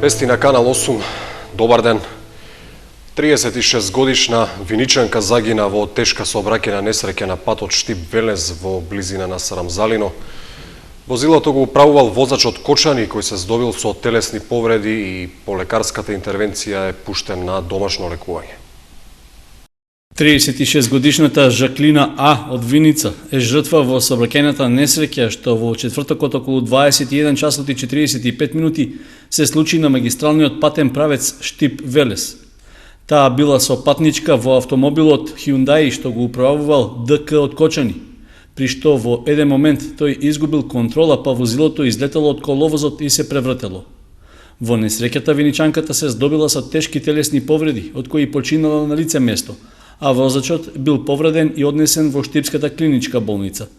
Вести на Канал 8. Добар ден. 36-годишна виничанка загина во тешка сообраќајна несреќа на патот Штип-Велес во близина на Сарамзалино. Возилото го управувал воzač од Кочани кој се здобил со телесни повреди и по лекарската интервенција е пуштен на домашно лекување. 36-годишната Жаклина А од Виница е жртва во сообраќајната несреќа што во четвртокот околу 21 часот и 45 минути се случи на магистралниот патен правец Штип-Велес. Таа била со патничка во автомобилот Hyundai што го управувал ДК од Кочани, при што во еден момент тој изгубил контрола па возилото излетело од коловозот и се превртело. Во несреќата виничанката се здобила со тешки телесни повреди, од кои починала на лице место, а возачот бил повреден и однесен во Штипската клиничка болница.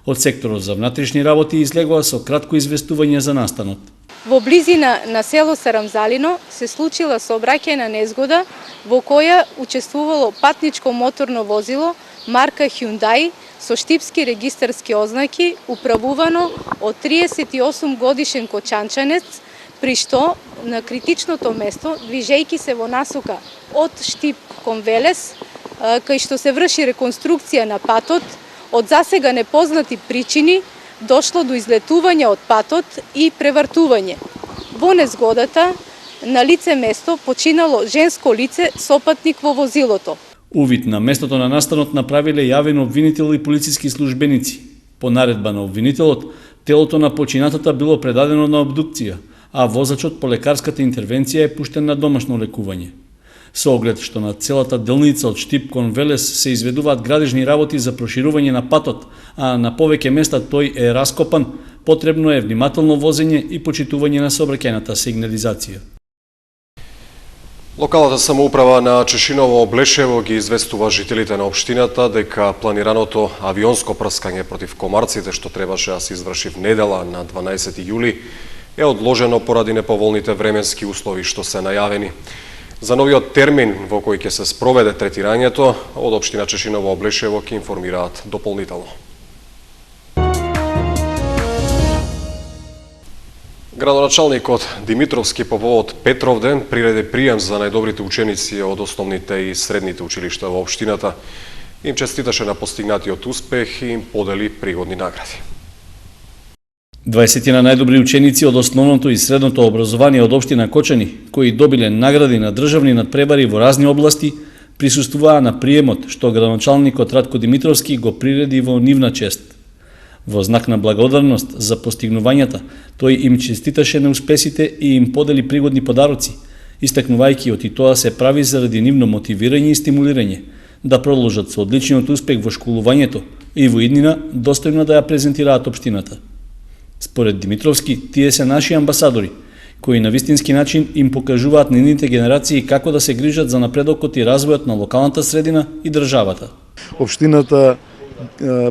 Од секторот за внатрешни работи излегува со кратко известување за настанот. Во близина на село Сарамзалино се случила сообраќајна незгода во која учествувало патничко моторно возило марка Hyundai со штипски регистарски ознаки управувано од 38 годишен кочанчанец, при што на критичното место, движејки се во насока од Штип кон Велес, кај што се врши реконструкција на патот, од засега непознати причини дошло до излетување од патот и превртување. Во незгодата на лице место починало женско лице сопатник во возилото. Увид на местото на настанот направиле јавен обвинител и полициски службеници. По наредба на обвинителот, телото на починатата било предадено на обдукција, а возачот по лекарската интервенција е пуштен на домашно лекување. Со оглед што на целата делница од Штип кон Велес се изведуваат градежни работи за проширување на патот, а на повеќе места тој е раскопан, потребно е внимателно возење и почитување на сообраќајната сигнализација. Локалната самоуправа на Чешиново Облешево ги известува жителите на општината дека планираното авионско прскање против комарците што требаше да се изврши в недела на 12 јули е одложено поради неповолните временски услови што се најавени. За новиот термин во кој ќе се спроведе третирањето, од општина Чешиново Облешево ќе информираат дополнително. Градоначалникот Димитровски по повод Петровден приреди прием за најдобрите ученици од основните и средните училишта во општината. Им честиташе на постигнатиот успех и им подели пригодни награди. 20 на најдобри ученици од основното и средното образование од општина Кочани, кои добиле награди на државни надпревари во разни области, присуствуваа на приемот што градоначалникот Радко Димитровски го приреди во нивна чест. Во знак на благодарност за постигнувањата, тој им честиташе на успесите и им подели пригодни подароци, истакнувајќи оти тоа се прави заради нивно мотивирање и стимулирање, да продолжат со одличниот успех во школувањето и во иднина достојно да ја презентираат општината. Според Димитровски, тие се наши амбасадори, кои на вистински начин им покажуваат на нивните генерации како да се грижат за напредокот и развојот на локалната средина и државата. Општината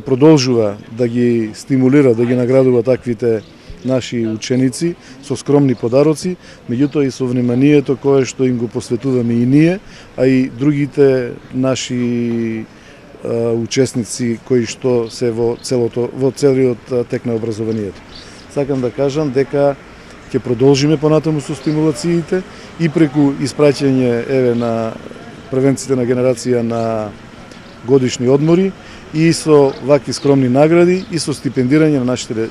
продолжува да ги стимулира, да ги наградува таквите наши ученици со скромни подароци, меѓутоа и со вниманието кое што им го посветуваме и ние, а и другите наши учесници кои што се во целиот тек на образованието. Сакам да кажам дека ќе продолжиме понатаму со стимулациите и преку испраќање на првенците на генерација на годишни одмори и со вакви скромни награди и со стипендирање на нашите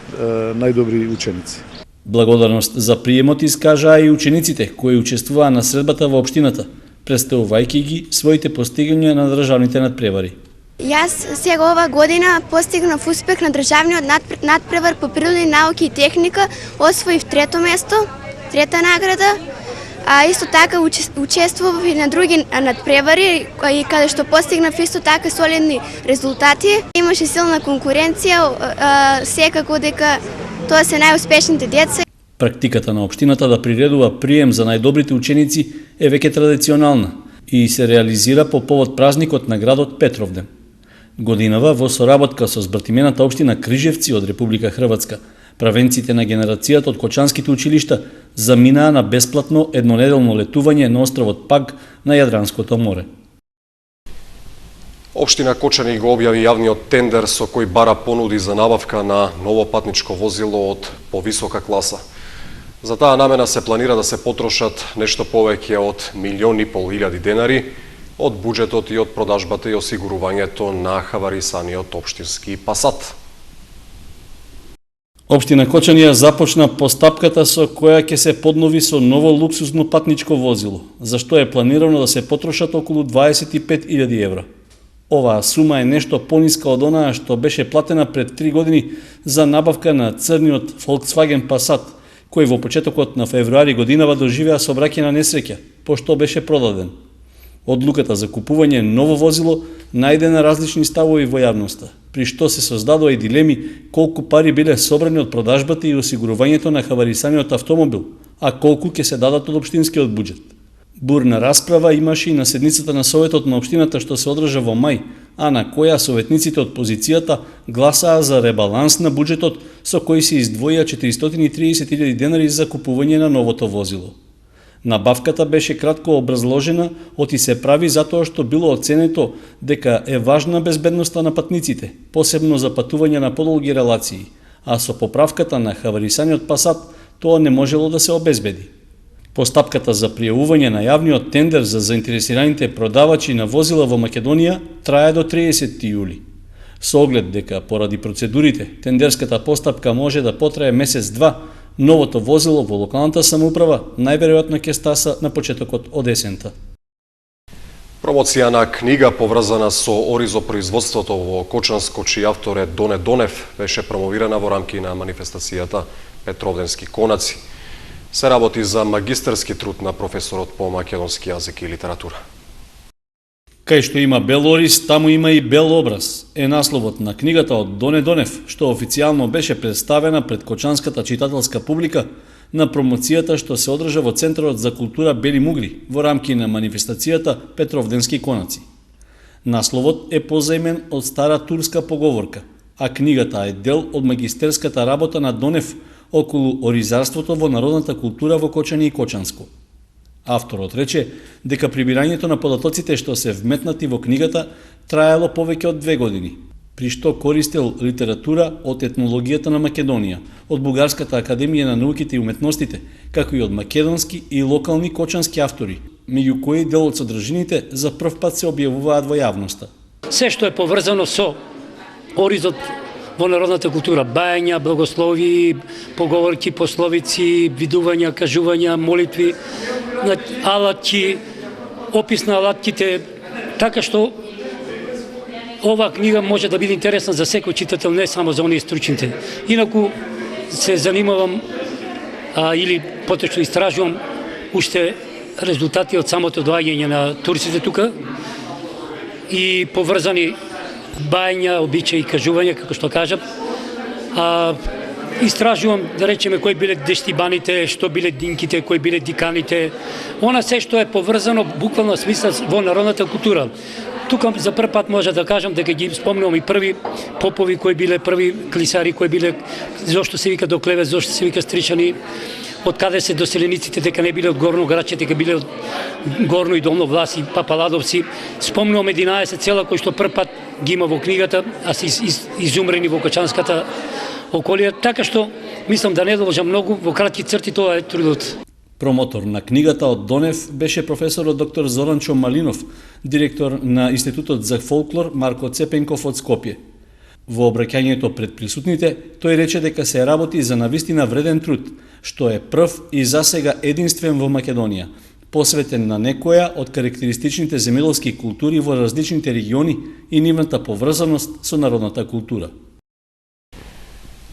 најдобри ученици. Благодарност за приемот искажаа и учениците кои учествуваа на средбата во општината, представувајќи ги своите постигања на државните надпревари. Јас сега ова година постигнав успех на државниот надпревар по природни науки и техника, освоив трето место, трета награда, а исто така учествував и на други надпревари, каде што постигнав исто така солидни резултати. Имаше силна конкуренција, секако дека тоа се најуспешните деца. Практиката на општината да приредува прием за најдобрите ученици е веќе традиционална и се реализира по повод празникот на градот Петровден. Годинава во соработка со збратимената општина Крижевци од Република Хрватска, правенците на генерацијата од кочанските училишта заминаа на бесплатно еднонеделно летување на островот Паг на Јадранското море. Општина Кочани го објави јавниот тендер со кој бара понуди за набавка на ново патничко возило од повисока класа. За таа намена се планира да се потрошат нешто повеќе од 1.500.000 денари од буџетот и од продажбата и осигурувањето на хаварисаниот општински Пасат. Општина Кочани започна постапката со која ќе се поднови со ново луксузно патничко возило, за што е планирано да се потрошат околу 25.000 евра. Оваа сума е нешто пониска од онаа што беше платена пред 3 години за набавка на црниот Volkswagen Passat, кој во почетокот на февруари годинава доживеа сообраќајна несреќа, пошто беше продаден. Одлуката за купување ново возило најде на различни ставови во јавноста, при што се создадоа и дилеми колку пари биле собрани од продажбата и осигурувањето на хаварисаниот автомобил, а колку ќе се дадат од општинскиот буџет. Бурна расправа имаше и на седницата на Советот на општината што се одржа во мај, а на која советниците од позицијата гласаа за ребаланс на буџетот со кој се издвоија 430.000 денари за купување на новото возило. Набавката беше кратко образложена, оти се прави затоа што било оценето дека е важна безбедноста на патниците, посебно за патување на подолги релации, а со поправката на хаварисаниот Пасат тоа не можело да се обезбеди. Постапката за пријавување на јавниот тендер за заинтересираните продавачи на возила во Македонија трае до 30 јули. Со оглед дека поради процедурите тендерската постапка може да потрае месец-два, новото возило во локалната самоуправа најверојатно ќе стаса на почетокот од есента. Промоција на книга поврзана со оризопроизводството во Кочанско, чиј автор е Доне Донев, беше промовирана во рамки на манифестацијата Петровденски конаци. Се работи за магистарски труд на професорот по македонски јазик и литература. Кај што има бел ориз, таму има и бел образ, е насловот на книгата од Доне Донев, што официјално беше представена пред кочанската читателска публика на промоцијата што се одржа во Центарот за култура Бели Мугри во рамки на манифестацијата Петровденски конаци. Насловот е позаимен од стара турска поговорка, а книгата е дел од магистерската работа на Донев околу оризарството во народната култура во Кочани и Кочанско. Авторот рече дека прибирањето на податоците што се вметнати во книгата траело повеќе од 2 години, при што користел литература од етнологијата на Македонија, од Бугарската академија на науките и уметностите, како и од македонски и локални кочански автори, меѓу кои дел од содржините за прв пат се објавуваат во јавноста. Се што е поврзано со оризот во народната култура, бајања, благослови, поговорки, пословици, видувања, кажувања, молитви, алатки, опис на алатките, така што ова книга може да биде интересна за секој читател, не само за оние стручните. Инаку се занимавам или поточно истражувам уште резултати од самото доаѓање на турците тука и поврзани бајања, обичаи и кажувања, како што кажам. Истражувам, да речеме, кои биле дештибаните, што биле динките, кои биле диканите. Она се што е поврзано буквално смисла во народната култура. Тука за прв пат може да кажам дека ги спомнувам и први попови кои биле, први клисари кои биле, зошто се вика до Клеве, зошто се вика Стричани, од каде се доселениците, дека не биле од Горно Граче, дека биле од Горно и Долно Влас и Папаладовци. Спомнувам 11 села кои што прв пат ги има во книгата, а се изумрени во Кочанската околија, така што мислам да не должам многу, во кратки црти тоа е трудот. Промотор на книгата од Донев беше професорот доктор Зоранчо Малинов, директор на Институтот за фолклор Марко Цепенков од Скопје. Во обраќањето пред присутните, тој рече дека се работи за навистина вреден труд, што е прв и засега единствен во Македонија, посветен на некоја од карактеристичните земјоделски култури во различните региони и нивната поврзаност со народната култура.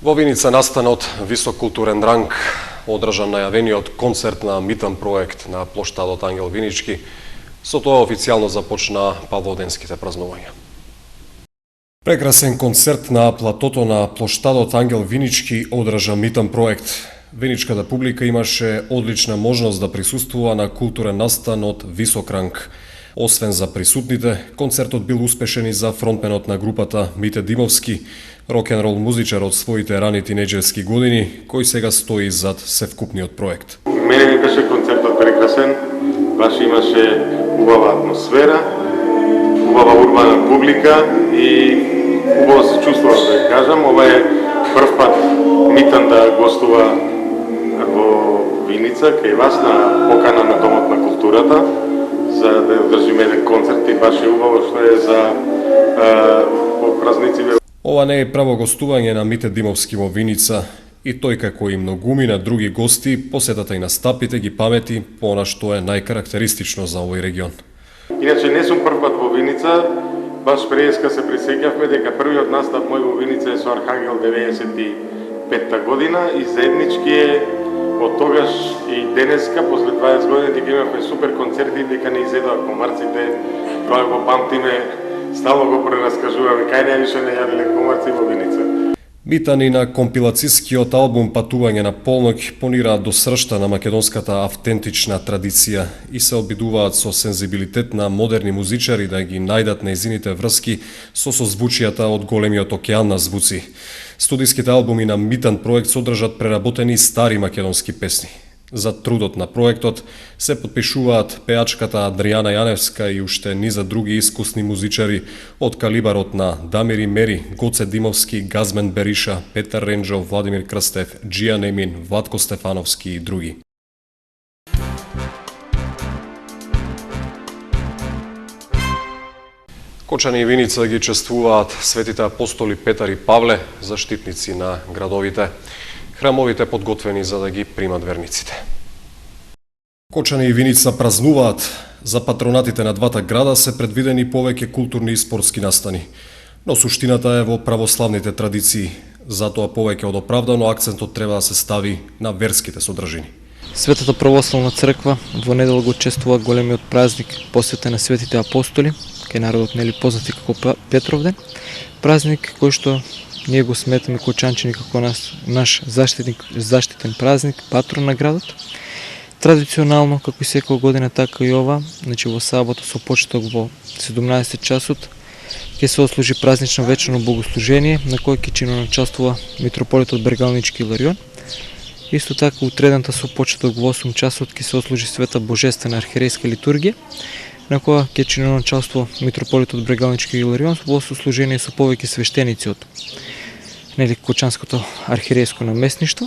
Во Виница настанот висок културен ранг, одржан најавениот концерт на Митан проект на плоштадот Ангел Винички, со тоа официјално започна павлоденските празнувања. Прекрасен концерт на платото на плоштадот Ангел Винички одржа Митан проект. Виничката публика имаше одлична можност да присуствува на културен настан од висок ранг. Освен за присутните, концертот бил успешен и за фронтменот на групата Мите Димовски, рок-н-рол музичар од своите рани тинеџерски години, кој сега стои зад севкупниот проект. Мене ми беше концертот прекрасен, баш имаше убава атмосфера, убава урбана публика и убаво се чувствува, да кажам. Ова е прв пат Митан да гостува во Виница, кај вас на покана на Домот на културата, за да одржиме еден концерт и баш е убаво што е за празници. Ова не е право гостување на Мите Димовски во Виница, и тој како и многумина други гости посетата и на стапите ги памети по она што е најкарактеристично за овој регион. Иначе не сум прв пат во Виница, баш преска се присеќавме дека првиот настап мој во Виница е со Архангел 95-та година и заеднички е од тогаш и денеска, после 20 години, дека имавме супер концерти, дека не изедоа комарците, тоа го памтиме, стално го прераскажуваме, кај највише не јаделе комарци во Виница. Битани на компилацијскиот албум Патување на полноќ понираат до сршта на македонската автентична традиција и се обидуваат со сензибилитет на модерни музичари да ги најдат нејзините врски со созвучијата од големиот океан на звуци. Студиските албуми на Митан проект содржат преработени стари македонски песни. За трудот на проектот се подпишуваат пеачката Адријана Јаневска и уште низа други искусни музичари од калибарот на Дамир Мери, Гоце Димовски, Газмен Бериша, Петар Ренџов, Владимир Крстев, Джија Немин, Владко Стефановски и други. Кочани и Виница ги чествуваат светите апостоли Петар и Павле, заштитници на градовите. Храмовите подготвени за да ги примат верниците. Кочани и Виница празнуваат. За патронатите на двата града се предвидени повеќе културни и спортски настани. Но суштината е во православните традиции. Затоа повеќе од оправдано акцентот треба да се стави на верските содржини. Светата православна црква во недела го чествува големиот празник посветен на светите апостоли, кај народот нели познати како Петровден. Празник кој што ние го сметаме кочанчани како наш заштитен празник, патрон на градот. Традиционално, како и секоја година, така и ова, значи во сабота со почеток во 17 часот, ќе се ослужи празнично вечерно богослужение, на кој ќе чиноначалствува митрополитот Бергалнички Иларион. Исто така, утредната со почеток во 8 часот ќе се ослужи света божествена архиерејска литургија, на која ќе чиноначалствува митрополитот Бергалнички Иларион во сослужение со повеќе свештеници од Кочанското архиерејско наместништво.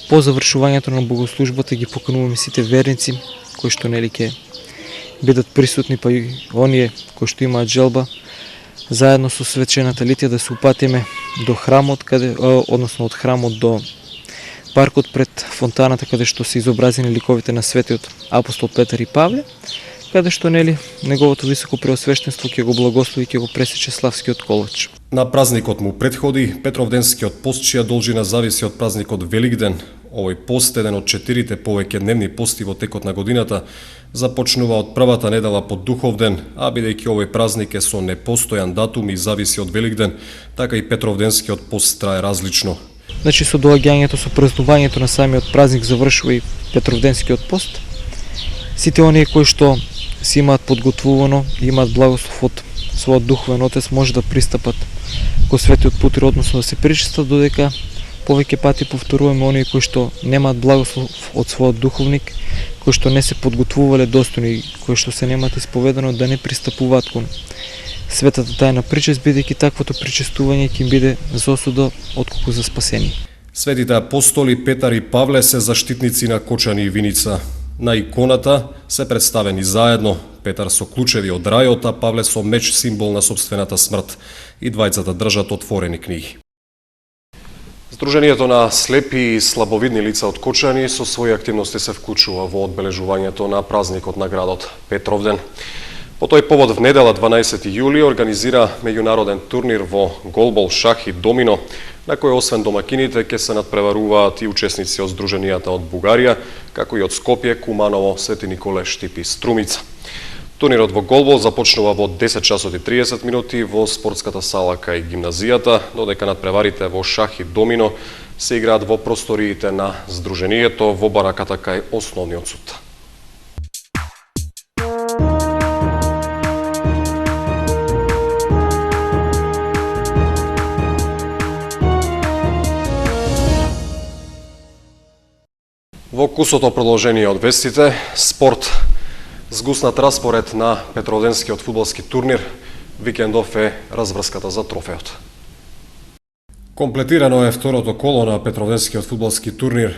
По завршувањето на богослужбата ги покануваме сите верници кои што ќе бидат присутни, па и оние кои што имаат желба, заедно со свечената литија да се упатиме до храмот, односно од храмот до паркот пред фонтаната, каде што се изобразени ликовите на светиот апостол Петар и Павле, каде што неговото високо преосвештенство ќе го благослови и ќе го пресече славскиот колач. На празникот му предходи Петровденскиот пост, чија должина зависи од празникот Великден. Овој пост, еден од 4 повеќедневни пости во текот на годината, започнува од првата недела под Духовден, а бидејќи овој празник е со непостојан датум и зависи од Великден, така и Петровденскиот пост трае различно. Значи со доаѓањето, со празнувањето на самиот празник завршува и Петровденскиот пост. Сите оние кои што си имаат подготвувано и имаат благослов од својот духовен отец може да пристапат ко светиот путир, односно да се причестат, додека повеќе пати повторуваме оние кои што немаат благослов од својот духовник, кои што не се подготвувале достојно и кои што се немаат исповедано да не пристапуваат кон светата тајна причест, бидејќи таквото причестување ќе им биде за осуда отколку за спасение. Светите апостоли Петар и Павле се заштитници на Кочани и Виница. На иконата се представени заедно, Петар со клучеви од рајот, а Павле со меч, символ на собствената смрт. И двајцата држат отворени книги. Сдруженијето на слепи и слабовидни лица од Кочани со своји активности се вклучува во одбележувањето на празникот на градот Петровден. По тој повод в недела 12 јули организира меѓународен турнир во голбол, шах и домино, на кој освен домакините ќе се надпреваруваат и учесници од Сдруженијата од Бугарија, како и од Скопје, Куманово, Свети Николе, Штип и Струмица. Турнирот во голбол започнува во 10 часот и 30 минути во спортската сала кај гимназијата, додека надпреварите во шах и домино се играат во просториите на Сдруженијето во бараката кај основниот суд. Во кусото продолжение од вестите, спорт. Згуснат распоред на Петровденскиот фудбалски турнир, викендов е разврската за трофеот. Комплетирано е второто коло на Петровденскиот фудбалски турнир.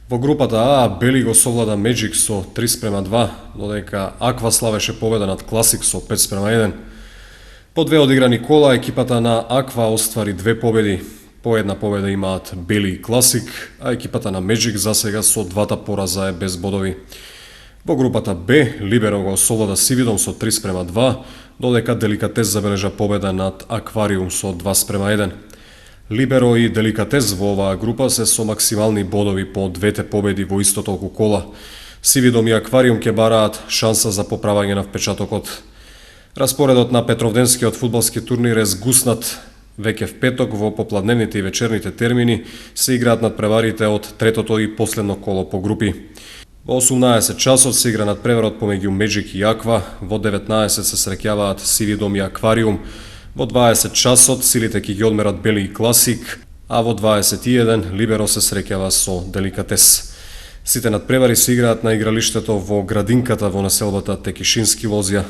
Во групата А Бели го совлада Меджик со 3:2, додека Аква славеше победа над Класик со 5:1. По две одиграни кола екипата на Аква оствари две победи. По една победа имаат Бели и Класик, а екипата на Меджик засега со двата пораза е без бодови. Во групата Б Либеро го совлада Сивидом со 3:2, додека Деликатес забележа победа над Аквариум со 2:1. Либеро и Деликатес во оваа група се со максимални бодови по двете победи во исто толку кола. Сивидом и Аквариум ќе бараат шанса за поправање на впечатокот. Распоредот на Петровденскиот фудбалски турнир е згуснат. Веќе в петок во попладневните и вечерните термини се играат надпреварите од третото и последно коло по групи. Во 18 часот се игра надпреварот помеѓу Меджик и Аква, во 19 се среќаваат Сивидом и Аквариум, во 20 часот силите ќе ги одмерат Бели и Класик, а во 21 Либеро се среќава со Деликатес. Сите надпревари се играат на игралиштето во градинката во населбата Текишински Лозја.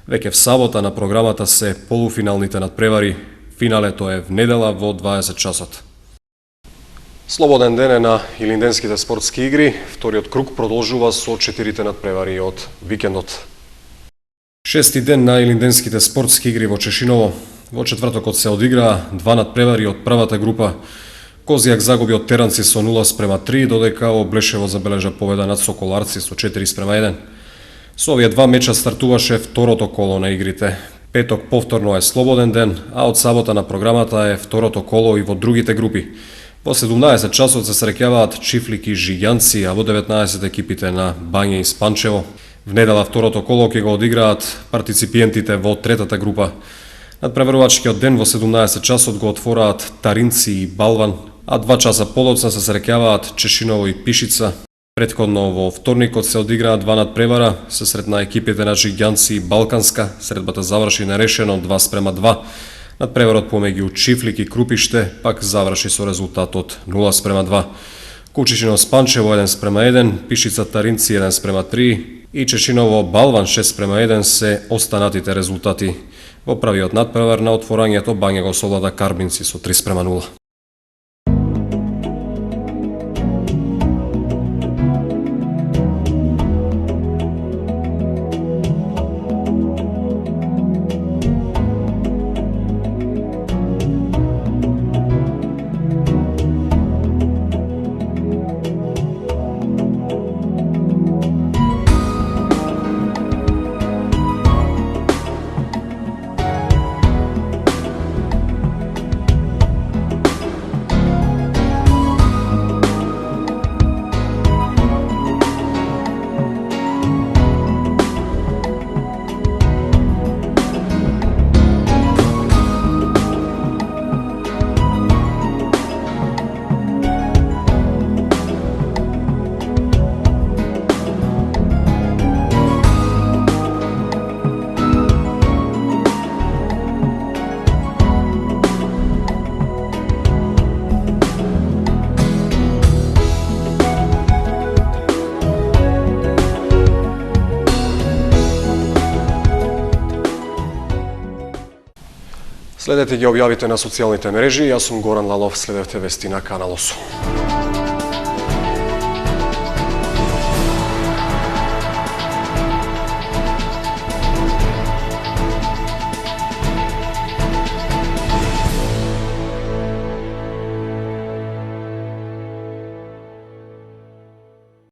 Веќе в сабота на програмата се полуфиналните надпревари. Финалето е в недела во 20 часот. Слободен ден е на Илинденските спортски игри. Вториот круг продолжува со 4 надпревари од викендот. Шести ден на Илинденските спортски игри во Чешиново. Во четвртокот се одиграа два надпревари од првата група. Козијак загуби од Теранци со 0:3, додека Облешево забележа победа над Соколарци со 4:1. Со овие два меча стартуваше второто коло на игрите. Петок повторно е слободен ден, а од сабота на програмата е второто коло и во другите групи. Во 17 часот се среќаваат Чифлик и Жиѓанци, а во 19 екипите на Бања и Спанчево. В недела второто коло ќе го одиграат партиципиентите во третата група. Надпреварувачкиот ден во 17 часот го отвораат Таринци и Балван, а 2 часа подоцна се среќаваат Чешиново и Пишица. Претходно во вторникот се одиграа два надпревара, се сретна екипите на Жиѓанци и Балканска, средбата заврши нерешено 2:2. Надпреварот помеѓу Чифлик и Крупиште пак заврши со резултатот 0:2. Кучичино Спанчево 1:1, Пишица Таринци 1:3 и Чешиново Балван 6:1 се останатите резултати. Во првиот надпревар на отворањето Бања го совлада Карбинци со 3:0. Следете ги објавите на социјалните мрежи. Јас сум Горан Лалов, следевте вести на Канал 8.